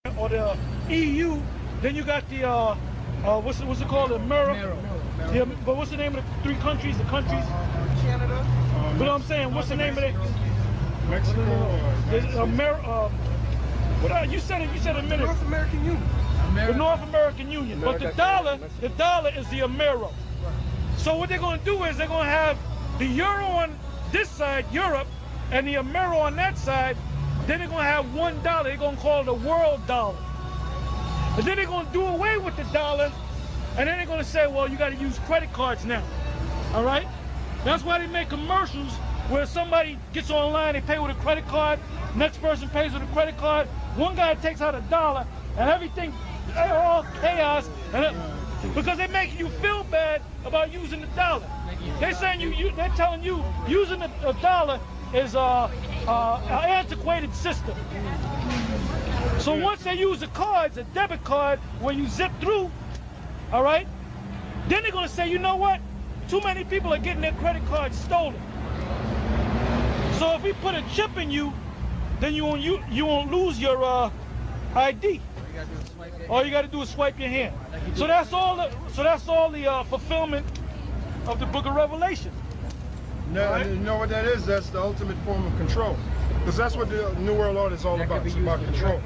or the EU, then you got the what's it called? The America. But what's the name of the three countries? The countries? Canada. But I'm saying, what's the name of it? Mexico. What you said it? You said a minute. North American Union. The North American Union. But the dollar is the Amero. So what they're going to do is they're going to have the euro on this side, Europe, and the Amero on that side. Then they're going to have $1. They're going to call it the world dollar. And then they're going to do away with the dollar. And then they're going to say, well, you got to use credit cards now. All right? That's why they make commercials where somebody gets online, they pay with a credit card, next person pays with a credit card. One guy takes out $1 and everything, all chaos. Because they're making you feel bad about using the dollar. They're saying they're telling you using a dollar is an antiquated system. So once they use the cards, a debit card, where you zip through, all right, then they're going to say, you know what? Too many people are getting their credit cards stolen. So if we put a chip in you, then you won't lose your ID. All you got to do is swipe your hand. So that's all the fulfillment of the Book of Revelation. No, right? You know what that is? That's the ultimate form of control. Because that's what the New World Order is all about. It's about control.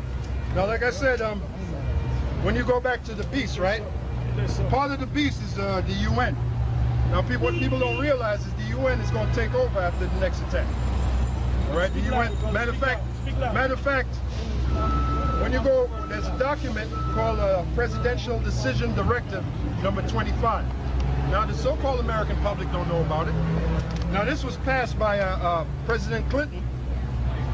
Now, like I said, when you go back to the beast, right? Part of the beast is the UN. Now, what people don't realize is the UN is going to take over after the next attack. All right? The UN. Matter of fact, when you go, there's a document called Presidential Decision Directive number 25. Now, the so-called American public don't know about it. Now, this was passed by President Clinton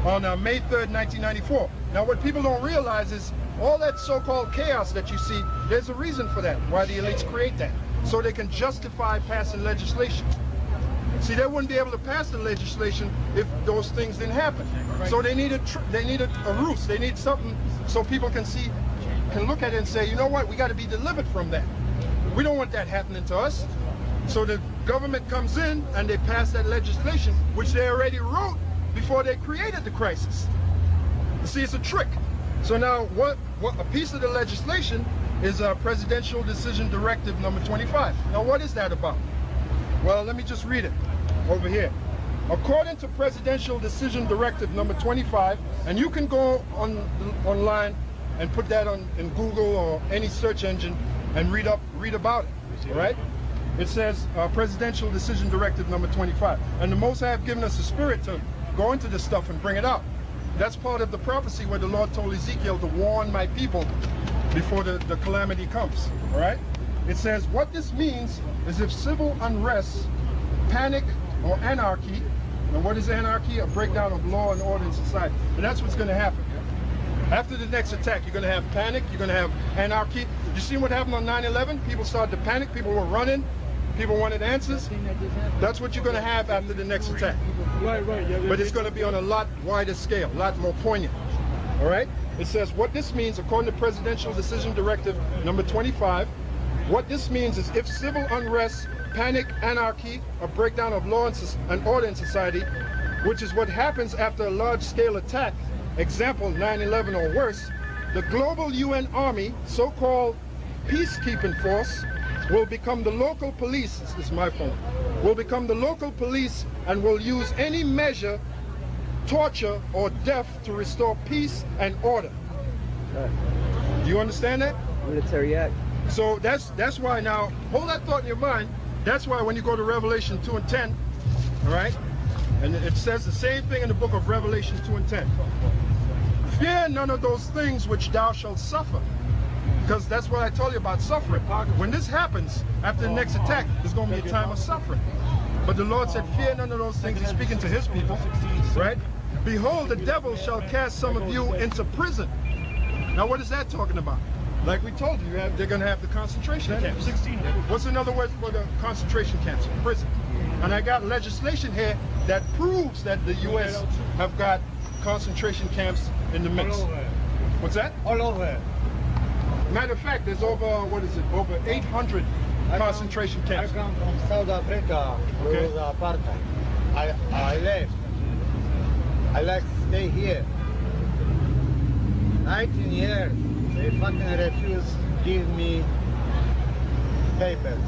on May 3rd, 1994. Now, what people don't realize is all that so-called chaos that you see, there's a reason for that, why the elites create that, so they can justify passing legislation. See, they wouldn't be able to pass the legislation if those things didn't happen. So they need a ruse. They need something so people can look at it and say, you know what, we got to be delivered from that. We don't want that happening to us. So the government comes in and they pass that legislation, which they already wrote before they created the crisis. You see, it's a trick. So now, what a piece of the legislation is Presidential Decision Directive number 25. Now, what is that about? Well, let me just read it over here. According to Presidential Decision Directive number 25, and you can go online and put that in Google or any search engine and read about it, all right? It says Presidential Decision Directive number 25. And the Most High have given us the spirit to go into this stuff and bring it out. That's part of the prophecy where the Lord told Ezekiel to warn my people before the calamity comes, all right? It says, what this means is if civil unrest, panic, or anarchy, and what is anarchy? A breakdown of law and order in society. And that's what's going to happen. After the next attack, you're going to have panic, you're going to have anarchy. You see what happened on 9/11? People started to panic, people were running, people wanted answers. That's what you're going to have after the next attack. Right. Yeah, but it's going to be on a lot wider scale, a lot more poignant. All right? It says what this means, according to Presidential Decision Directive number 25, what this means is if civil unrest, panic, anarchy, a breakdown of law and order in society, which is what happens after a large-scale attack, example 9/11 or worse, the global UN army, so-called peacekeeping force, will become the local police, this is my phone, will become the local police and will use any measure, torture, or death to restore peace and order. Do you understand that? Military act. So that's why now, hold that thought in your mind. That's why when you go to Revelation 2 and 10, all right, and it says the same thing in the book of Revelation 2 and 10. Fear none of those things which thou shalt suffer. Because that's what I told you about suffering. When this happens, after the next attack, there's going to be a time of suffering. But the Lord said, fear none of those things. He's speaking to his people, right? Behold, the devil shall cast some of you into prison. Now, what is that talking about? Like we told you, they're going to have the concentration camps. What's another word for the concentration camps? Prison. And I got legislation here that proves that the U.S. have got concentration camps in the mix. What's that? All over. Matter of fact, there's over, what is it, over 800 concentration camps. I come from South Africa. Okay. It was apartheid. I left. I like to stay here. 18 years, they fucking refuse give me papers.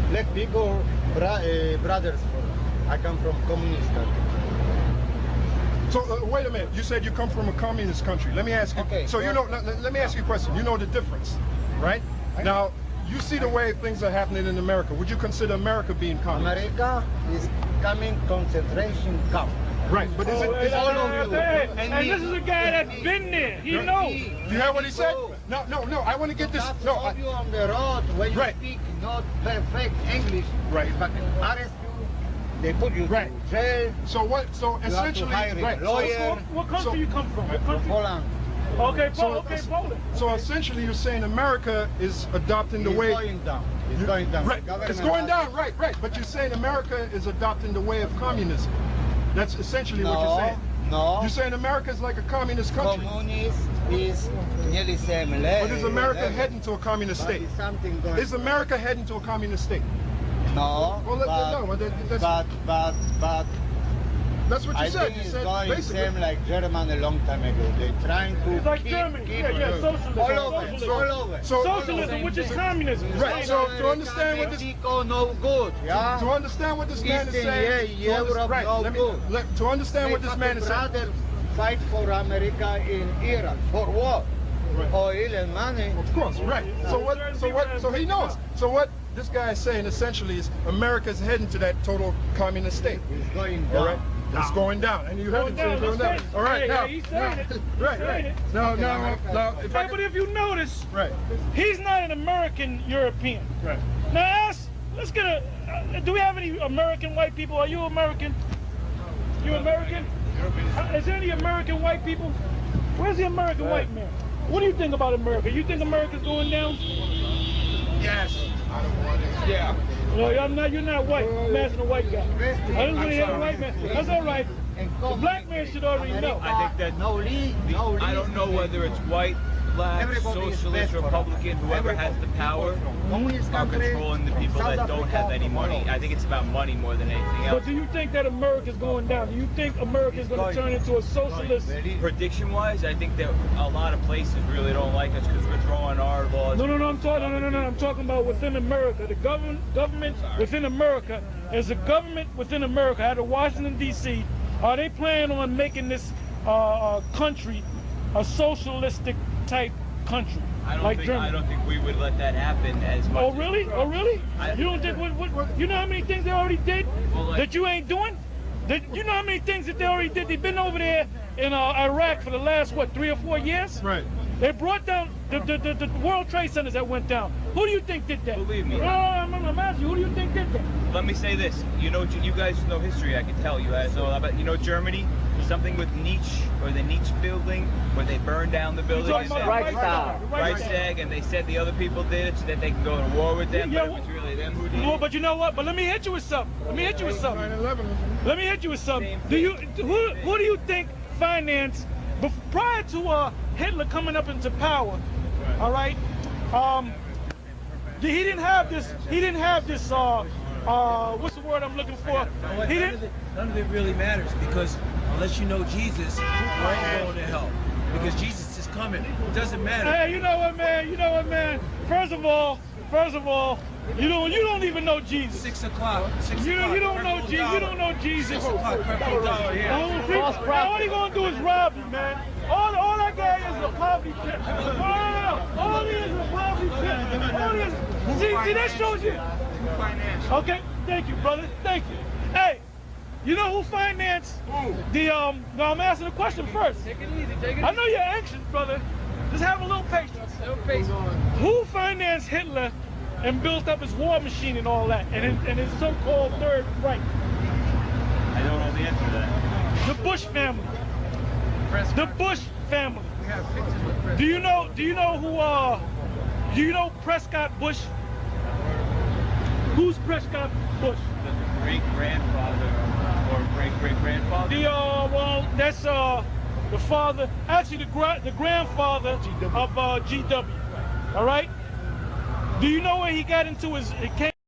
Black people, brothers for me. I come from communist country. So wait a minute. You said you come from a communist country. Let me ask you. Okay, So you know. Let me ask you a question. You know the difference, right? Now you see the way things are happening in America. Would you consider America being communist? America is coming concentration camp. Right, but is it all over you? And this is a guy that's been there. He knows. You hear what he said? No. I want to get this. That's No. all you on the road when you Right. speak not perfect English. Right. They fucking arrest you. They put you Right. to jail. So what? So You have to essentially, hire a right. lawyer. What country you come from? What country? Poland. Okay, So, Poland. so essentially, you're saying America is adopting the It's way. going down. It's going down. Right. The government It's going has- down. Right. But you're saying America is adopting the way of communism. That's essentially what you're saying. No. You're saying America is like a communist country. Communist is nearly same level. But is America heading to a communist But state? is something going Is America heading to a communist state? No. Well, but that's what you I said. think You it's said going basically. same like Germany a long time ago. They're trying to It's like keep, Germany. keep Yeah, socialism. all over, Socialism. all over. So- Socialism, which is communism. Right. So to understand what this, Mexico no good. Yeah. to understand what this man is Eastern, saying, yeah, Europe, right? no Let me, good. to understand what this man is saying. Brothers fight for America in Iraq. For what? Right. Oil and money. Of course, right. So what? So he knows. So what this guy is saying essentially is America's heading to that total communist state. It's going All down. right. It's going down, and you heard him say it's going down. All right, Hey, now, he's saying it. He's right. saying it. Now, if I Hey, but could, if you notice, right, he's not an American European. right. Now let's get a. Do we have any American white people? Are you American? You American? Is there any American white people? Where's the American white man? What do you think about America? You think America's going down? Yes. Yeah. No, I'm not. You're not white. I'm asking a white guy. I didn't really hear a white man. That's all right. The black man should already know. I think that no lead, I don't know whether it's white, black, Everybody is socialist, best for us. Republican, whoever has the power Communist are country, controlling the people South that don't have Africa, any money. I think it's about money more than anything But else. do you think that America's going down? Do you think America's going to turn into a socialist? Prediction-wise, I think that a lot of places really don't like us because we're throwing our laws. No. I'm talking about within America. The government within America. As a government within America, out of Washington D.C., are they planning on making this country a socialistic type country, like Germany? I don't think we would let that happen as much. Oh really? Oh really? You don't think? You know how many things they already did that you ain't doing? You know how many things that they already did? They've been over there in Iraq for the last 3 or 4 years. Right. They brought down the World Trade Centers that went down. Who do you think did that? Believe me. Oh, I'm asking you. Who do you think did that? Let me say this. You guys know history. I can tell you guys know about. Germany, something with Nietzsche or the Nietzsche building, where they burned down the building. You're talking about Reichstag. Reichstag, and they said the other people did it so that they can go to war with them. Yeah, but it was really them who did No, it. but you know what? But let me hit you with something. Let me hit you with something. 9/11. Let me hit you with something. Who do you think financed prior to Hitler coming up into power? All right. He didn't have this. What's the word I'm looking for? He didn't. None of it really matters because unless you know Jesus, we're all going to hell because Jesus is coming. It doesn't matter. Hey, you know what, man? First of all, you don't even know Jesus. 6 o'clock. You don't know Jesus. You don't know Jesus. 6 o'clock. Purple dollar here. All he gonna do is rob you, man. All that guy is a poverty pit. All he is a poverty pit. See, that shows you. Okay, thank you, brother. Thank you. Hey, you know who financed the No, I'm asking a question first. Take it easy. I know you're anxious, brother. Just have a little patience. Who financed Hitler and built up his war machine and all that, and his so-called Third Reich? I don't know the answer to that. The Bush family. The Bush family. We have pictures with Prescott. Do you know Prescott Bush? Who's Prescott Bush? The great-grandfather or great-great-grandfather? Well, that's the father, actually the grandfather of GW. All right. Do you know where he got into his?